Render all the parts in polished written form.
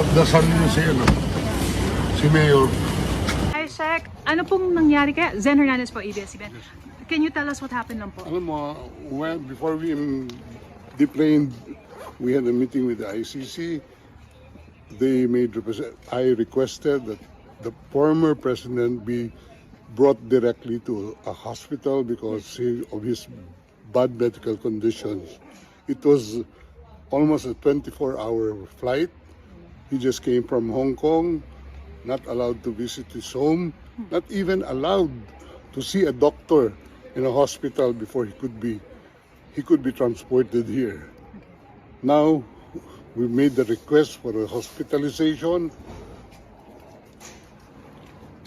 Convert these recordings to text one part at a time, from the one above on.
pagdasal niyo si Mayor. Hi, Sec. Ano pong nangyari kaya? Zen Hernandez po, ABS-CBN. Can you tell us what happened lang po? Alam mo, before we deplaned, we had a meeting with the ICC. I requested that the former president be brought directly to a hospital because of his bad medical conditions. It was almost a 24-hour flight. He just came from Hong Kong, not allowed to visit his home, not even allowed to see a doctor in a hospital before he could be transported here. Now, we made the request for a hospitalization,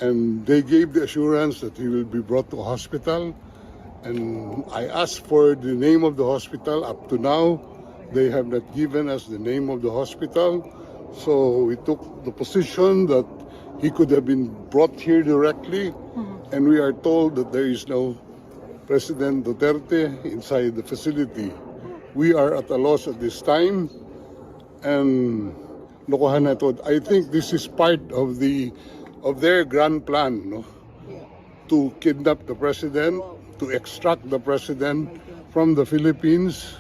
and they gave the assurance that he will be brought to a hospital. And I asked for the name of the hospital. Up to now, they have not given us the name of the hospital. So we took the position that he could have been brought here directly, and we are told that there is no President Duterte inside the facility. We are at a loss at this time, and lokohan na ito. I think this is part of their grand plan, no? To kidnap the president, to extract the president from the Philippines,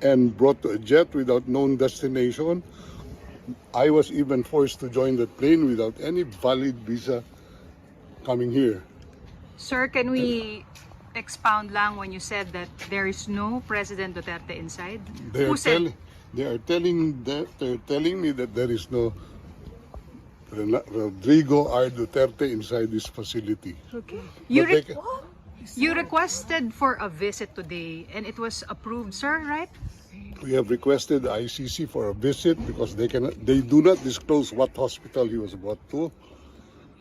and brought to a jet without known destination. I was even forced to join the plane without any valid visa coming here. Sir, can we expound lang when you said that there is no President Duterte inside? They Who said? are telling me that there is no Rodrigo R. Duterte inside this facility. Okay. But You requested for a visit today and it was approved, sir, right? we have requested the ICC for a visit because they do not disclose what hospital he was brought to,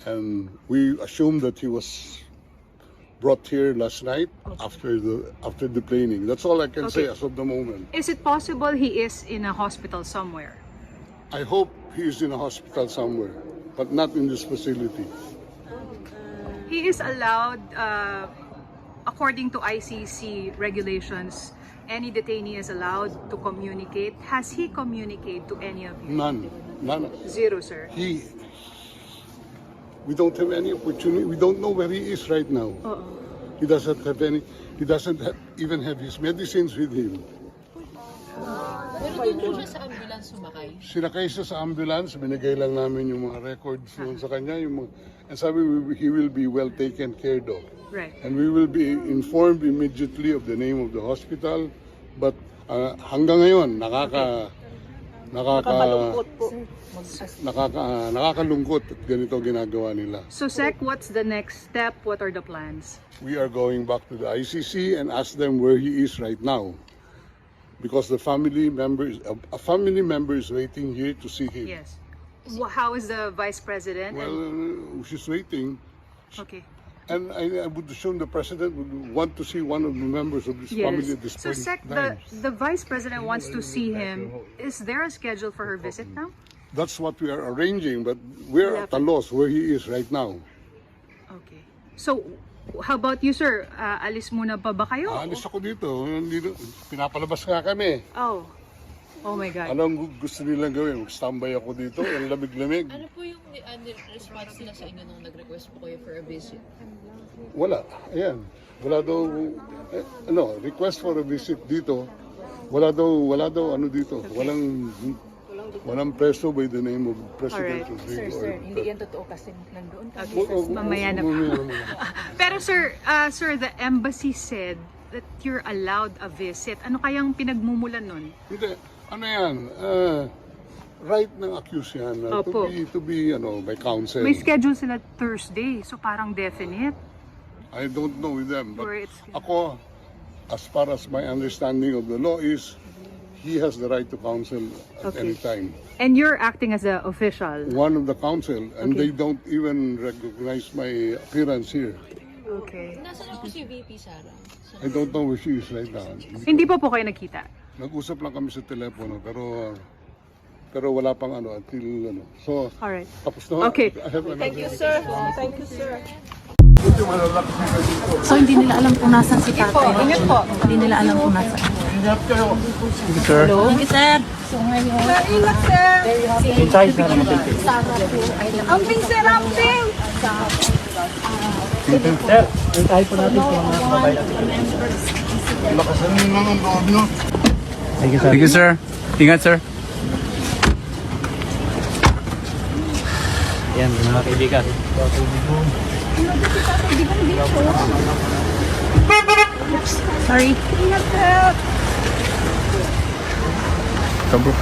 and we assume that he was brought here last night after the planing. That's all I can say as of the moment. Is it possible he is in a hospital somewhere? I hope he is in a hospital somewhere, but not in this facility. He is allowed, according to ICC regulations, any detainee is allowed to communicate. Has he communicated to any of you? None. Zero, sir. We don't have any opportunity. We don't know where he is right now. He doesn't have any. He doesn't even have his medicines with him. Pero doon po siya sa ambulance sumakay. Sinakay siya sa ambulance, binigay lang namin yung mga records doon sa kanya, and sabi he will be well taken care of. Right. And we will be informed immediately of the name of the hospital. But hanggang ngayon, nakakalungkot at ganito ginagawa nila. So, Sec, what's the next step? What are the plans? We are going back to the ICC and ask them where he is right now. Because a family member is waiting here to see him. Yes. How is the Vice President? Well, she's waiting. Okay. And I would assume the president would want to see one of the members of his family at this So, point Sec, in time. the Vice President wants to see him. Is there a schedule for her visit now? That's what we are arranging, but we're at a loss where he is right now. Okay. So, how about you, sir? Alis muna pa ba kayo? Alis ako dito. Pinapalabas nga kami. Oh my God. Anong gusto nilang gawin? Mag-standby ako dito. Ang lamig-lamig. Ano po yung response nila sa inyo nung nag-request po kayo for a visit? Wala. Ayan. Wala daw, request for a visit dito. Wala daw ano dito. Walang preso by the name of President Rodrigo. Sir, hindi yan totoo kasi nandoon kami. Mamaya na. Pero sir, the embassy said that you're allowed a visit. Ano kayang pinagmumulan nun? Hindi. Ano yan? Right ng accused yan. To be by counsel. May schedule sila Thursday, so parang definite. I don't know with them. But Or it's- ako, as far as my understanding of the law is, he has the right to counsel at any time. And you're acting as an official. One of the counsel, and Okay. they don't even recognize my appearance here. Okay. Nasaan po si VP Sara? I don't know where she is right now. Hindi po kayo nakita? Nag-usap lang kami sa telepono, pero wala pang until So, Alright. tapos na. Okay. I have another- Thank you, sir. Thank you, sir. So hindi nila alam kung nasan si tatay. Ingat po. Hindi nila alam kung nasan. Hello? Thank you, sir. Ingat, sir. Amping, sir, amping. Lakasan mo lang ang loob, no? Thank you, sir. Ingat, sir. Yan, mga kaibigan. Sorry. Ingat, sir. Ito, bro.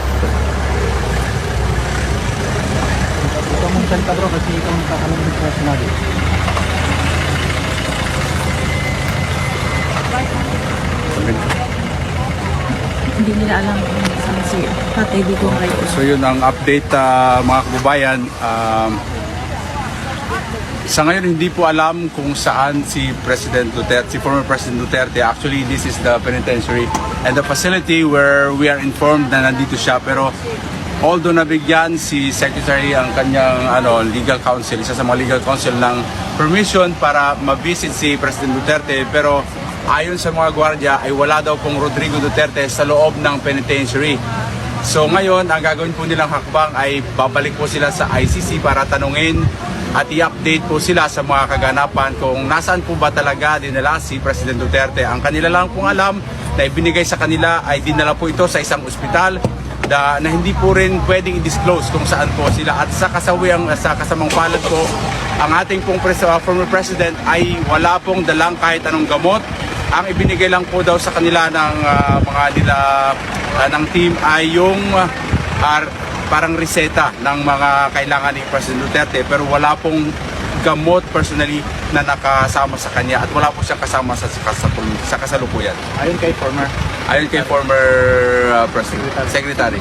Ikaw mong salita bro kasi ikaw ang kakalang ng personal. Hindi nila alam kung nasan si tatay Digong ngayon. So yun ang update mga kababayan. Sa ngayon hindi po alam kung saan si President Duterte, si former President Duterte. Actually, this is the penitentiary and the facility where we are informed na nandito siya. Pero although nabigyan si Secretary ang kanyang legal counsel, isa sa mga legal counsel ng permission para ma-visit si President Duterte, pero ayon sa mga gwardiya ay wala daw pong Rodrigo Duterte sa loob ng penitentiary. So ngayon, ang gagawin po nilang hakbang ay babalik po sila sa ICC para tanungin at i-update po sila sa mga kaganapan kung nasaan po ba talaga dinala si President Duterte. Ang kanila lang pong alam na ibinigay sa kanila ay dinala po ito sa isang ospital na hindi po rin pwedeng i-disclose kung saan po sila. At sa kasamang palad po, ang ating pong former President ay wala pong dalang kahit anong gamot. Ang ibinigay lang po daw sa kanila ng ng team ay yung parang reseta ng mga kailangan ni President Duterte, pero wala pong gamot personally na nakasama sa kanya at wala po siyang kasama sa kasalukuyan. Ayon kay former Ayon kay former President Secretary.